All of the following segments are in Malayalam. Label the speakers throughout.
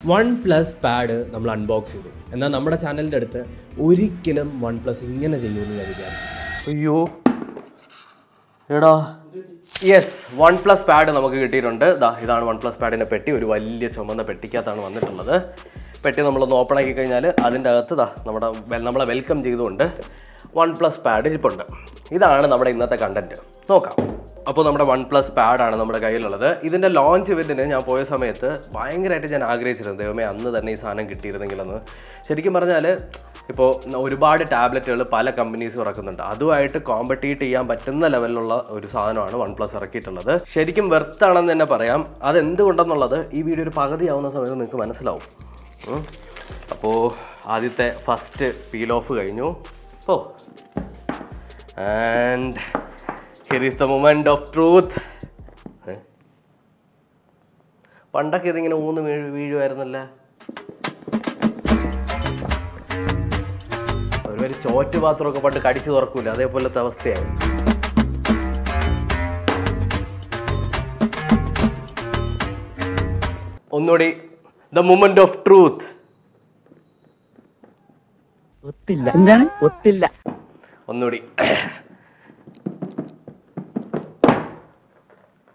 Speaker 1: OnePlus Pad നമ്മൾ അൺബോക്സ് ചെയ്തു. എന്നാൽ നമ്മുടെ ചാനലിൻ്റെ അടുത്ത് ഒരിക്കലും OnePlus ഇങ്ങനെ ചെയ്യുമെന്ന് ഞാൻ വിചാരിച്ചു.
Speaker 2: അയ്യോ എടാ യെസ് OnePlus Pad നമുക്ക് കിട്ടിയിട്ടുണ്ട്. ഇതാണ് OnePlus Padൻ്റെ പെട്ടി. ഒരു വലിയ ചുമന്ന പെട്ടിക്കകത്താണ് വന്നിട്ടുള്ളത്. പെട്ടി നമ്മളൊന്ന് ഓപ്പൺ ആക്കി കഴിഞ്ഞാൽ അതിൻ്റെ അകത്ത് നമ്മളെ വെൽക്കം ചെയ്തുകൊണ്ട് OnePlus Pad ഇരിപ്പുണ്ട്. ഇതാണ് നമ്മുടെ ഇന്നത്തെ കണ്ടന്റ്. നോക്കാം. അപ്പോൾ നമ്മുടെ OnePlus Pad ആണ് നമ്മുടെ കയ്യിലുള്ളത്. ഇതിൻ്റെ ലോഞ്ച് ഇവൻറ്റിന് ഞാൻ പോയ സമയത്ത് ഭയങ്കരമായിട്ട് ഞാൻ ആഗ്രഹിച്ചിരുന്നു, ദൈവമേ അന്ന് തന്നെ ഈ സാധനം കിട്ടിയിരുന്നെങ്കിലെന്ന്. ശരിക്കും പറഞ്ഞാൽ ഇപ്പോൾ ഒരുപാട് ടാബ്ലറ്റുകൾ പല കമ്പനീസും ഇറക്കുന്നുണ്ട്. അതുമായിട്ട് കോമ്പറ്റീറ്റ് ചെയ്യാൻ പറ്റുന്ന ലെവലിലുള്ള ഒരു സാധനമാണ് OnePlus ഇറക്കിയിട്ടുള്ളത്. ശരിക്കും വെർത്താണെന്ന് തന്നെ പറയാം. അതെന്തുകൊണ്ടെന്നുള്ളത് ഈ വീഡിയോ ഒരു പകുതിയാവുന്ന സമയത്ത് നിങ്ങൾക്ക് മനസ്സിലാവും. അപ്പോൾ ആദ്യത്തെ ഫസ്റ്റ് പീൽ ഓഫ് കഴിഞ്ഞു. And here is the moment of truth. പണ്ടൊക്കെ ഇതിങ്ങനെ വീഴുമായിരുന്നല്ലേ. ഒരു ചോറ്റ് പാത്രമൊക്കെ പണ്ട് കടിച്ചു തുറക്കൂല, അതേപോലത്തെ അവസ്ഥയായി. ഒന്നുകൂടി the moment of truth. ഒന്നുകൂടി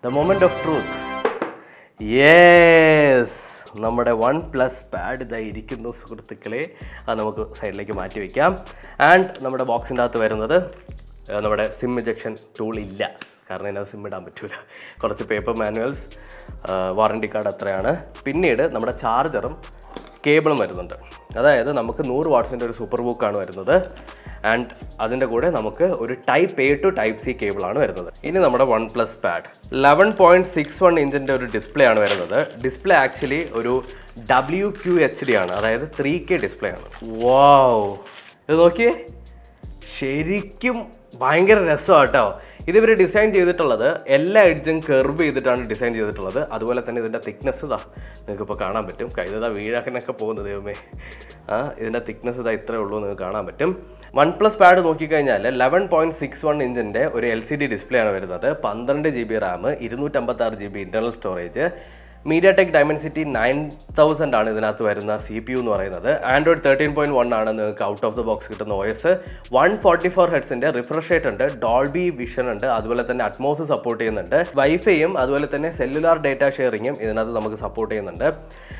Speaker 2: the moment of truth. Yes, നമ്മുടെ OnePlus Pad ഇതായിരിക്കുന്നു സുഹൃത്തുക്കളെ. അത് നമുക്ക് സൈഡിലേക്ക് മാറ്റി വയ്ക്കാം. ആൻഡ് നമ്മുടെ ബോക്സിൻ്റെ അകത്ത് വരുന്നത് നമ്മുടെ സിം ഇജക്ഷൻ ടൂൾ ഇല്ല, കാരണം ഇതിനകത്ത് സിം ഇടാൻ പറ്റില്ല. കുറച്ച് പേപ്പർ മാനുവൽസ്, വാറണ്ടി കാർഡ് അത്രയാണ്. പിന്നീട് നമ്മുടെ ചാർജറും കേബിളും വരുന്നുണ്ട്. അതായത് നമുക്ക് 100 വാട്ട്സിൻ്റെ ഒരു സൂപ്പർ ബുക്കാണ് വരുന്നത്. ആൻഡ് അതിൻ്റെ കൂടെ നമുക്ക് ഒരു type A to type C കേബിളാണ് വരുന്നത്. ഇനി നമ്മുടെ OnePlus Pad 11.61 ഇഞ്ചിൻ്റെ ഒരു ഡിസ്പ്ലേ ആണ് വരുന്നത്. ഡിസ്പ്ലേ ആക്ച്വലി ഒരു WQHD ആണ്, അതായത് 3K ഡിസ്പ്ലേ ആണ്. വാവ്, ഇത് നോക്കിയേ, ശരിക്കും ഭയങ്കര രസമാണ് കേട്ടോ. ഇതിവർ ഡിസൈൻ ചെയ്തിട്ടുള്ളത് എല്ലാ എഡ്ജും കർവ് ചെയ്തിട്ടാണ് ഡിസൈൻ ചെയ്തിട്ടുള്ളത്. അതുപോലെ തന്നെ ഇതിൻ്റെ തിക്നെസ് നിങ്ങൾക്കിപ്പോൾ കാണാൻ പറ്റും. കൈതാ വീഴാനൊക്കെ പോകുന്നത് ദൈവമേ. ഇതിൻ്റെ തിക്നെസ് ഇത്രയേ ഉള്ളൂ, നിങ്ങൾക്ക് കാണാൻ പറ്റും. OnePlus Pad നോക്കിക്കഴിഞ്ഞാൽ 11.61 ഇഞ്ചിൻ്റെ ഒരു LCD ഡിസ്പ്ലേ ആണ് വരുന്നത്. 12 GB Ram, 256 GB internal storage, MediaTek Dimensity 9000 ആണ് ഇതിനകത്ത് വരുന്ന CPU എന്ന് പറയുന്നത്. Android 13.1 ആണ് നിങ്ങൾക്ക് ഔട്ട് ഓഫ് ദ ബോക്സ് കിട്ടുന്ന OS. 144 ഹെർട്സിൻ്റെ റിഫ്രഷ് റേറ്റ് ഉണ്ട്, ഡോൾബി വിഷൻ ഉണ്ട്, അതുപോലെ തന്നെ അറ്റ്മോസ് സപ്പോർട്ട് ചെയ്യുന്നുണ്ട്. വൈഫൈയും അതുപോലെ തന്നെ സെല്ലുലാർ ഡേറ്റ ഷെയറിങ്ങും ഇതിനകത്ത് നമുക്ക് സപ്പോർട്ട് ചെയ്യുന്നുണ്ട്.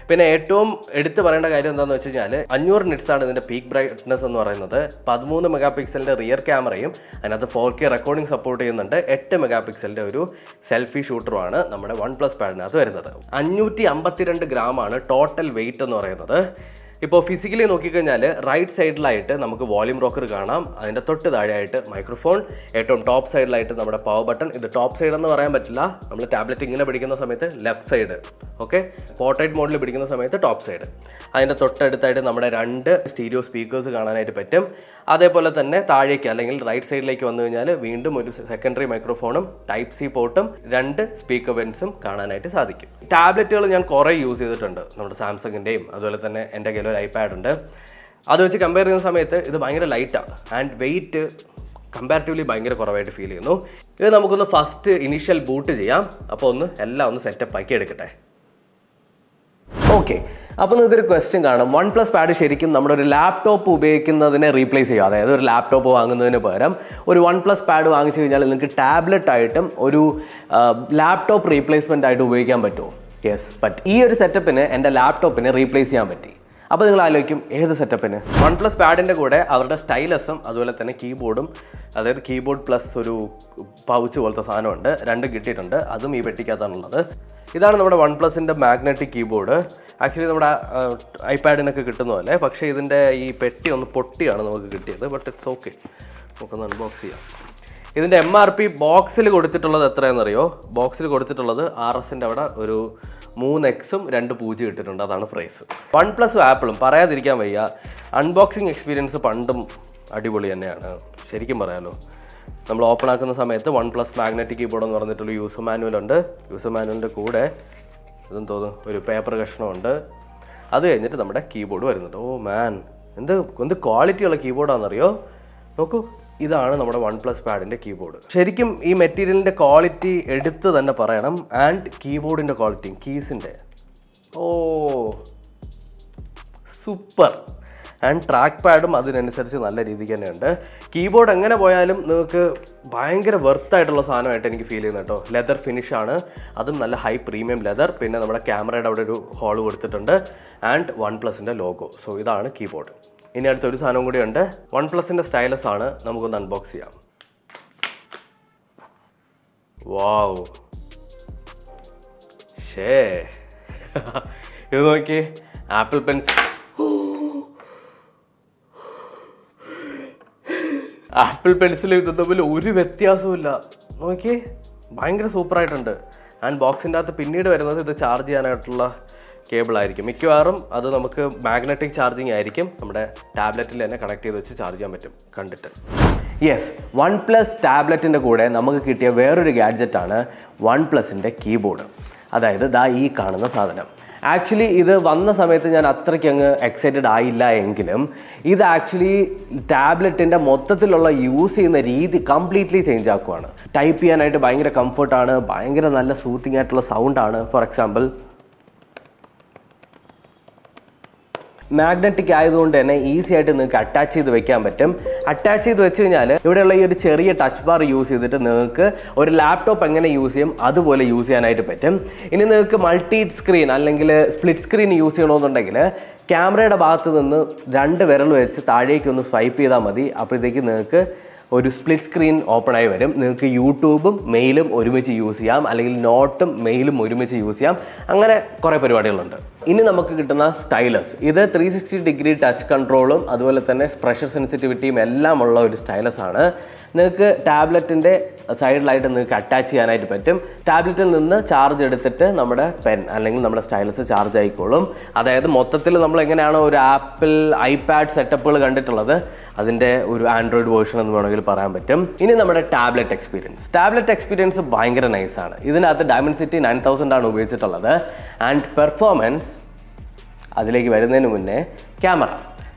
Speaker 2: പിന്നെ ഏറ്റവും എടുത്ത് പറയേണ്ട കാര്യം എന്താണെന്ന് വെച്ച് കഴിഞ്ഞാൽ 500 nits ആണ് ഇതിൻ്റെ പീക്ക് ബ്രൈറ്റ്നസ് എന്ന് പറയുന്നത്. 13 മെഗാ പിക്സലിൻ്റെ റിയർ ക്യാമറയും അതിനകത്ത് 4K റെക്കോർഡിംഗ് സപ്പോർട്ട് ചെയ്യുന്നുണ്ട്. 8 മെഗാ പിക്സലിൻ്റെ ഒരു സെൽഫി ഷൂട്ടറുമാണ് നമ്മുടെ OnePlus Padനകത്ത് വരുന്നത്. 552 ഗ്രാമാണ് ടോട്ടൽ വെയിറ്റ് എന്ന് പറയുന്നത്. ഇപ്പോൾ ഫിസിക്കലി നോക്കിക്കഴിഞ്ഞാൽ റൈറ്റ് സൈഡിലായിട്ട് നമുക്ക് വോളിയം റോക്കർ കാണാം. അതിൻ്റെ തൊട്ട് താഴെയായിട്ട് മൈക്രോഫോൺ, ഏറ്റവും ടോപ്പ് സൈഡിലായിട്ട് നമ്മുടെ പവർ ബട്ടൺ. ഇത് ടോപ്പ് സൈഡ് എന്ന് പറയാൻ പറ്റില്ല, നമ്മൾ ടാബ്ലറ്റ് ഇങ്ങനെ പിടിക്കുന്ന സമയത്ത് ലെഫ്റ്റ് സൈഡ്, ഓക്കെ. പോർട്രേറ്റ് മോഡിൽ പിടിക്കുന്ന സമയത്ത് ടോപ്പ് സൈഡ്. അതിൻ്റെ തൊട്ടടുത്തായിട്ട് നമ്മുടെ 2 സ്റ്റീരിയോ സ്പീക്കേഴ്സ് കാണാനായിട്ട് പറ്റും. അതേപോലെ തന്നെ താഴേക്ക് അല്ലെങ്കിൽ റൈറ്റ് സൈഡിലേക്ക് വന്നു കഴിഞ്ഞാൽ വീണ്ടും ഒരു സെക്കൻഡറി മൈക്രോഫോണും ടൈപ്പ് സി പോർട്ടും 2 സ്പീക്കർ വെൻസും കാണാനായിട്ട് സാധിക്കും. ടാബ്ലറ്റുകൾ ഞാൻ കുറേ യൂസ് ചെയ്തിട്ടുണ്ട്, നമ്മുടെ സാംസങ്ങിൻ്റെയും അതുപോലെ തന്നെ എൻ്റെ കയ്യിൽ ഒരു iPad ഉണ്ട്. അത് വെച്ച് കമ്പയർ ചെയ്യുന്ന സമയത്ത് ഇത് ഭയങ്കര ലൈറ്റാണ്. ആൻഡ് വെയിറ്റ് കമ്പാരിറ്റീവ്ലി ഭയങ്കര കുറവായിട്ട് ഫീൽ ചെയ്യുന്നു. ഇത് നമുക്കൊന്ന് ഫസ്റ്റ് ഇനീഷ്യൽ ബൂട്ട് ചെയ്യാം. അപ്പോൾ എല്ലാം ഒന്ന് സെറ്റപ്പ് ആക്കി എടുക്കട്ടെ. ഓക്കെ, അപ്പോൾ നിങ്ങൾക്കൊരു ക്വസ്റ്റ്യൻ കാണും, OnePlus Pad ശരിക്കും നമ്മുടെ ഒരു ലാപ്ടോപ്പ് ഉപയോഗിക്കുന്നതിനെ റീപ്ലേസ് ചെയ്യുക. അതായത് ഒരു ലാപ്ടോപ്പ് വാങ്ങുന്നതിന് പകരം ഒരു OnePlus Pad വാങ്ങിച്ചു കഴിഞ്ഞാൽ നിങ്ങൾക്ക് ടാബ്ലറ്റ് ആയിട്ടും ഒരു ലാപ്ടോപ്പ് റീപ്ലേസ്മെൻ്റ് ആയിട്ട് ഉപയോഗിക്കാൻ പറ്റുമോ? യെസ്, ബട്ട് ഈ ഒരു സെറ്റപ്പിന് എൻ്റെ ലാപ്ടോപ്പിനെ റീപ്ലേസ് ചെയ്യാൻ പറ്റി. അപ്പോൾ നിങ്ങൾ ആലോചിക്കും, ഏത് സെറ്റപ്പിന്? OnePlus Padൻ്റെ കൂടെ അവരുടെ സ്റ്റൈലസും അതുപോലെ തന്നെ കീബോർഡും, അതായത് കീബോർഡ് പ്ലസ് ഒരു പൗച്ച് പോലത്തെ സാധനമുണ്ട്, 2 കിട്ടിയിട്ടുണ്ട്. അതും ഈ പെട്ടിക്കകത്താണുള്ളത്. ഇതാണ് നമ്മുടെ OnePlusൻ്റെ മാഗ്നറ്റിക് കീബോർഡ്. ആക്ച്വലി നമ്മുടെ iPadനൊക്കെ കിട്ടുന്ന പോലെ, പക്ഷേ ഇതിൻ്റെ ഈ പെട്ടി ഒന്ന് പൊട്ടിയാണ് നമുക്ക് കിട്ടിയത്. ബട്ട് ഇറ്റ്സ് ഓക്കെ, നമുക്കൊന്ന് അൺബോക്സ് ചെയ്യാം. ഇതിൻ്റെ MRP ബോക്സിൽ കൊടുത്തിട്ടുള്ളത് എത്രയാണെന്നറിയോ? ബോക്സിൽ കൊടുത്തിട്ടുള്ളത് RSൻ്റെ അവിടെ ഒരു 3Xും 2 0 ഇട്ടിട്ടുണ്ട്, അതാണ് പ്രൈസ്. OnePlusഉം ആപ്പിളും പറയാതിരിക്കാൻ വയ്യ, അൺബോക്സിങ് എക്സ്പീരിയൻസ് പണ്ടും അടിപൊളി തന്നെയാണ് ശരിക്കും പറയാമല്ലോ. നമ്മൾ ഓപ്പൺ ആക്കുന്ന സമയത്ത് OnePlus മാഗ്നറ്റിക് കീബോർഡ് എന്ന് പറഞ്ഞിട്ടുള്ള യൂസർ മാനുവലുണ്ട്. യൂസർ മാനുവലിൻ്റെ കൂടെ ഇതെന്ന് തോന്നുന്നു ഒരു പേപ്പർ കഷ്ണമുണ്ട്. അത് കഴിഞ്ഞിട്ട് നമ്മുടെ കീബോർഡ് വരുന്നുണ്ട്. ഓ മാൻ, എന്ത് ക്വാളിറ്റിയുള്ള കീബോർഡാണെന്നറിയോ? നോക്കൂ, ഇതാണ് നമ്മുടെ OnePlus Padൻ്റെ കീബോർഡ്. ശരിക്കും ഈ മെറ്റീരിയലിൻ്റെ ക്വാളിറ്റി എടുത്ത് തന്നെ പറയണം. ആൻഡ് കീബോർഡിൻ്റെ ക്വാളിറ്റി, കീസിൻ്റെ, ഓ സൂപ്പർ. ആൻഡ് ട്രാക്ക് പാഡും അതിനനുസരിച്ച് നല്ല രീതിക്ക് തന്നെയുണ്ട്. കീബോർഡ് എങ്ങനെ പോയാലും നിങ്ങൾക്ക് ഭയങ്കര വെർത്തായിട്ടുള്ള സാധനമായിട്ട് എനിക്ക് ഫീൽ ചെയ്യുന്നത് കേട്ടോ. ലെതർ ഫിനിഷാണ്, അതും നല്ല ഹൈ പ്രീമിയം ലെതർ. പിന്നെ നമ്മുടെ ക്യാമറയുടെ അവിടെ ഒരു ഹോൾ കൊടുത്തിട്ടുണ്ട്. ആൻഡ് OnePlusൻ്റെ ലോഗോ. സോ ഇതാണ് കീബോർഡ്. ഇനി അടുത്തൊരു സാധനം കൂടി ഉണ്ട്. OnePlusൻ്റെ സ്റ്റൈലസ് ആണ്. നമുക്കൊന്ന് അൺബോക്സ് ചെയ്യാം. വാവ്, ഷേ ഇത് നോക്കി, ആപ്പിൾ പെൻസിൽ. ആപ്പിൾ പെൻസിലും ഇത് തമ്മിൽ ഒരു വ്യത്യാസവും നോക്കി, ഭയങ്കര സൂപ്പറായിട്ടുണ്ട്. ആൻഡ് ബോക്സിൻ്റെ അകത്ത് പിന്നീട് വരുന്നത് ഇത് ചാർജ് ചെയ്യാനായിട്ടുള്ള കേബിൾ ആയിരിക്കും. മിക്കവാറും അത് നമുക്ക് മാഗ്നറ്റിക് ചാർജിങ് ആയിരിക്കും. നമ്മുടെ ടാബ്ലറ്റിൽ തന്നെ കണക്ട് ചെയ്ത് വെച്ച് ചാർജ് ചെയ്യാൻ പറ്റും കണ്ടിട്ട്. യെസ്, OnePlus ടാബ്ലറ്റിൻ്റെ കൂടെ നമുക്ക് കിട്ടിയ വേറൊരു ഗാഡ്ജറ്റാണ് OnePlusൻ്റെ കീബോർഡ്. അതായത് ദാ ഈ കാണുന്ന സാധനം. ആക്ച്വലി ഇത് വന്ന സമയത്ത് ഞാൻ അത്രയ്ക്ക് അങ്ങ് എക്സൈറ്റഡ് ആയില്ല എങ്കിലും ഇത് ആക്ച്വലി ടാബ്ലറ്റിൻ്റെ മൊത്തത്തിലുള്ള യൂസ് ചെയ്യുന്ന രീതി കംപ്ലീറ്റ്ലി ചേഞ്ച് ആക്കുവാണ്. ടൈപ്പ് ചെയ്യാനായിട്ട് ഭയങ്കര കംഫർട്ടാണ്, ഭയങ്കര നല്ല സൂത്തിങ് ആയിട്ടുള്ള സൗണ്ടാണ്. ഫോർ എക്സാമ്പിൾ മാഗ്നറ്റിക് ആയതുകൊണ്ട് തന്നെ ഈസി ആയിട്ട് നിങ്ങൾക്ക് അറ്റാച്ച് ചെയ്ത് വെക്കാൻ പറ്റും. അറ്റാച്ച് ചെയ്ത് വെച്ച് കഴിഞ്ഞാൽ ഇവിടെയുള്ള ഈ ഒരു ചെറിയ ടച്ച് ബാർ യൂസ് ചെയ്തിട്ട് നിങ്ങൾക്ക് ഒരു ലാപ്ടോപ്പ് എങ്ങനെ യൂസ് ചെയ്യും അതുപോലെ യൂസ് ചെയ്യാനായിട്ട് പറ്റും. ഇനി നിങ്ങൾക്ക് മൾട്ടി സ്ക്രീൻ അല്ലെങ്കിൽ സ്പ്ലിറ്റ് സ്ക്രീൻ യൂസ് ചെയ്യണമെന്നുണ്ടെങ്കിൽ ക്യാമറയുടെ ഭാഗത്ത് നിന്ന് 2 വിരൽ വെച്ച് താഴേക്കൊന്ന് സ്വൈപ്പ് ചെയ്താൽ മതി. അപ്പോഴത്തേക്ക് നിങ്ങൾക്ക് ഒരു സ്പ്ലിറ്റ് സ്ക്രീൻ ഓപ്പൺ ആയി വരും. നിങ്ങൾക്ക് യൂട്യൂബും മെയിലും ഒരുമിച്ച് യൂസ് ചെയ്യാം, അല്ലെങ്കിൽ നോട്ടും മെയിലും ഒരുമിച്ച് യൂസ് ചെയ്യാം. അങ്ങനെ കുറേ പരിപാടികളുണ്ട്. ഇനി നമുക്ക് കിട്ടുന്ന സ്റ്റൈലസ്, ഇത് 360 ഡിഗ്രി ടച്ച് കൺട്രോളും അതുപോലെ തന്നെ പ്രഷർ സെൻസിറ്റിവിറ്റിയും എല്ലാം ഉള്ള ഒരു സ്റ്റൈലസ് ആണ്. നിങ്ങൾക്ക് ടാബ്ലറ്റിൻ്റെ സൈഡിലായിട്ട് നിങ്ങൾക്ക് അറ്റാച്ച് ചെയ്യാനായിട്ട് പറ്റും. ടാബ്ലറ്റിൽ നിന്ന് ചാർജ് എടുത്തിട്ട് നമ്മുടെ പെൻ അല്ലെങ്കിൽ നമ്മുടെ സ്റ്റൈലസ് ചാർജ് ആയിക്കോളും. അതായത് മൊത്തത്തിൽ നമ്മൾ എങ്ങനെയാണോ ഒരു ആപ്പിൾ ഐപാഡ് സെറ്റപ്പുകൾ കണ്ടിട്ടുള്ളത് അതിൻ്റെ ഒരു ആൻഡ്രോയിഡ് വേർഷൻ എന്ന് വേണമെങ്കിൽ പറയാൻ പറ്റും. ഇനി നമ്മുടെ ടാബ്ലറ്റ് എക്സ്പീരിയൻസ് ഭയങ്കര നൈസാണ്. ഇതിനകത്ത് Dimensity 9000 ആണ് ഉപയോഗിച്ചിട്ടുള്ളത്. ആൻഡ് പെർഫോമൻസ് അതിലേക്ക് വരുന്നതിന് മുന്നേ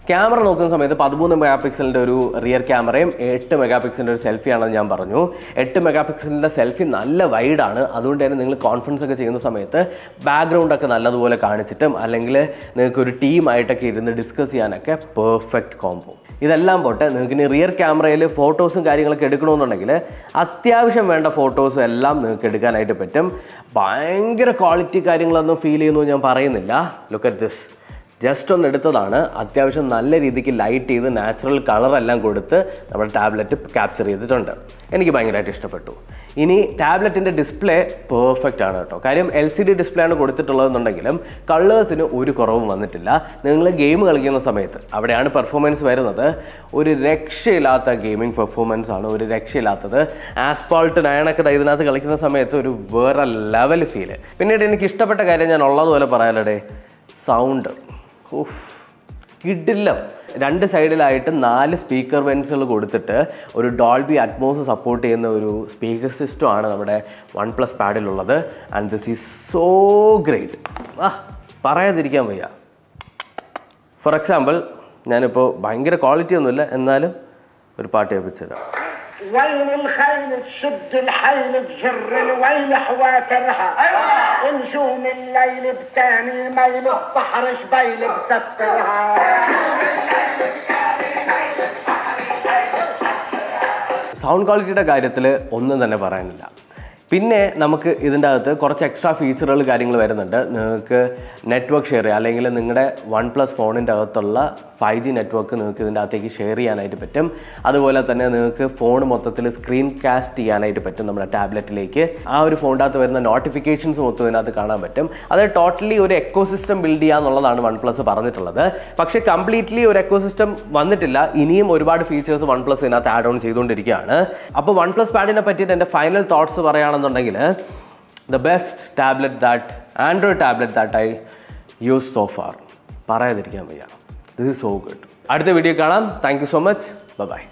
Speaker 2: ക്യാമറ നോക്കുന്ന സമയത്ത് 13 മെഗാ പിക്സലിൻ്റെ ഒരു റിയർ ക്യാമറയും 8 മെഗാ പിക്സലിൻ്റെ ഒരു സെൽഫിയാണെന്ന് ഞാൻ പറഞ്ഞു. 8 മെഗാ പിക്സലിൻ്റെ സെൽഫി നല്ല വൈഡാണ്. അതുകൊണ്ട് തന്നെ നിങ്ങൾ കോൺഫറൻസ് ഒക്കെ ചെയ്യുന്ന സമയത്ത് ബാക്ക്ഗ്രൗണ്ടൊക്കെ നല്ലതുപോലെ കാണിച്ചിട്ടും അല്ലെങ്കിൽ നിങ്ങൾക്ക് ഒരു ടീമായിട്ടൊക്കെ ഇരുന്ന് ഡിസ്കസ് ചെയ്യാനൊക്കെ പെർഫെക്റ്റ് കോംബോ. ഇതെല്ലാം പോട്ടെ, നിങ്ങൾക്ക് ഇനി റിയർ ക്യാമറയിൽ ഫോട്ടോസും കാര്യങ്ങളൊക്കെ എടുക്കണമെന്നുണ്ടെങ്കിൽ അത്യാവശ്യം വേണ്ട ഫോട്ടോസും എല്ലാം നിങ്ങൾക്ക് എടുക്കാനായിട്ട് പറ്റും. ഭയങ്കര ക്വാളിറ്റി കാര്യങ്ങളൊന്നും ഫീൽ ചെയ്യുന്നു ഞാൻ പറയുന്നില്ല. ലുക്ക് അറ്റ് ദിസ്, ജസ്റ്റ് ഒന്ന് എടുത്തതാണ്. അത്യാവശ്യം നല്ല രീതിക്ക് ലൈറ്റ് ചെയ്ത് നാച്ചുറൽ കളറെല്ലാം കൊടുത്ത് നമ്മുടെ ടാബ്ലറ്റ് ക്യാപ്ചർ ചെയ്തിട്ടുണ്ട്. എനിക്ക് ഭയങ്കരമായിട്ട് ഇഷ്ടപ്പെട്ടു. ഇനി ടാബ്ലറ്റിൻ്റെ ഡിസ്പ്ലേ പെർഫെക്റ്റ് ആണ് കേട്ടോ. കാര്യം LCD ഡിസ്പ്ലേ ആണ് കൊടുത്തിട്ടുള്ളതെന്നുണ്ടെങ്കിലും കളേഴ്സിന് ഒരു കുറവും വന്നിട്ടില്ല. നിങ്ങൾ ഗെയിം കളിക്കുന്ന സമയത്ത് അവിടെയാണ് പെർഫോമൻസ് വരുന്നത്. ഒരു രക്ഷയില്ലാത്ത ഗെയിമിംഗ് പെർഫോമൻസ് ആണ്, ഒരു രക്ഷയില്ലാത്തത്. ആസ്പാൾട്ട് 9 ഒക്കെ ഇതിനകത്ത് കളിക്കുന്ന സമയത്ത് ഒരു വേറെ ലെവൽ ഫീല്. പിന്നീട് എനിക്ക് ഇഷ്ടപ്പെട്ട കാര്യം ഞാൻ ഉള്ളതുപോലെ പറയാലേ, സൗണ്ട് കിടില്ല. 2 സൈഡിലായിട്ട് 4 സ്പീക്കർ വെൻസുകൾ കൊടുത്തിട്ട് ഒരു ഡോൾബി അറ്റ്മോസ് സപ്പോർട്ട് ചെയ്യുന്ന ഒരു സ്പീക്കർ സിസ്റ്റം ആണ് നമ്മുടെ OnePlus പാഡിലുള്ളത്. And this is so great. പറയാതിരിക്കാൻ വയ്യ. ഫോർ എക്സാമ്പിൾ ഞാനിപ്പോൾ ഭയങ്കര ക്വാളിറ്റി ഒന്നുമില്ല, എന്നാലും ഒരു പാട്ട് കേൾപ്പിച്ചുതരാം.
Speaker 3: ويل الخيل تشد الحيل تجر الويل حواترها نجوم الليل بتاني ميل بحر جبيل بسترها.
Speaker 2: സൗണ്ട് ക്വാളിറ്റിയുടെ കാര്യത്തിൽ ഒന്നും തന്നെ പറയാനില്ല. പിന്നെ നമുക്ക് ഇതിൻ്റെ അകത്ത് കുറച്ച് എക്സ്ട്രാ ഫീച്ചറുകൾ കാര്യങ്ങൾ വരുന്നുണ്ട്. നിങ്ങൾക്ക് നെറ്റ്വർക്ക് ഷെയർ ചെയ്യുക, അല്ലെങ്കിൽ നിങ്ങളുടെ OnePlus ഫോണിൻ്റെ അകത്തുള്ള 5G നെറ്റ്വർക്ക് നിങ്ങൾക്ക് ഇതിൻ്റെ അകത്തേക്ക് ഷെയർ ചെയ്യാനായിട്ട് പറ്റും. അതുപോലെ തന്നെ നിങ്ങൾക്ക് ഫോൺ മൊത്തത്തിൽ സ്ക്രീൻ കാസ്റ്റ് ചെയ്യാനായിട്ട് പറ്റും നമ്മുടെ ടാബ്ലറ്റിലേക്ക്. ആ ഒരു ഫോണിൻ്റെ അകത്ത് വരുന്ന നോട്ടിഫിക്കേഷൻസ് മൊത്തം ഇതിനകത്ത് കാണാൻ പറ്റും. അത് ടോട്ടലി ഒരു എക്കോസിസ്റ്റം ബിൽഡ് ചെയ്യുക എന്നുള്ളതാണ് OnePlus പറഞ്ഞിട്ടുള്ളത്. പക്ഷേ കംപ്ലീറ്റ്ലി ഒരു എക്കോസിസ്റ്റം വന്നിട്ടില്ല. ഇനിയും ഒരുപാട് ഫീച്ചേഴ്സ് OnePlus ഇതിനകത്ത് ആഡ് ഓൺ ചെയ്തുകൊണ്ടിരിക്കുകയാണ്. അപ്പോൾ OnePlus പാഡിനെ പറ്റിയിട്ട് എൻ്റെ ഫൈനൽ തോട്ട്സ് പറയുകയാണെന്നുണ്ടെങ്കിൽ the best Android tablet that I used so far. പറയാതിരിക്കാൻ വയ്യ. This is so good. അടുത്ത വീഡിയോ കാണാം. Thank you so much. By.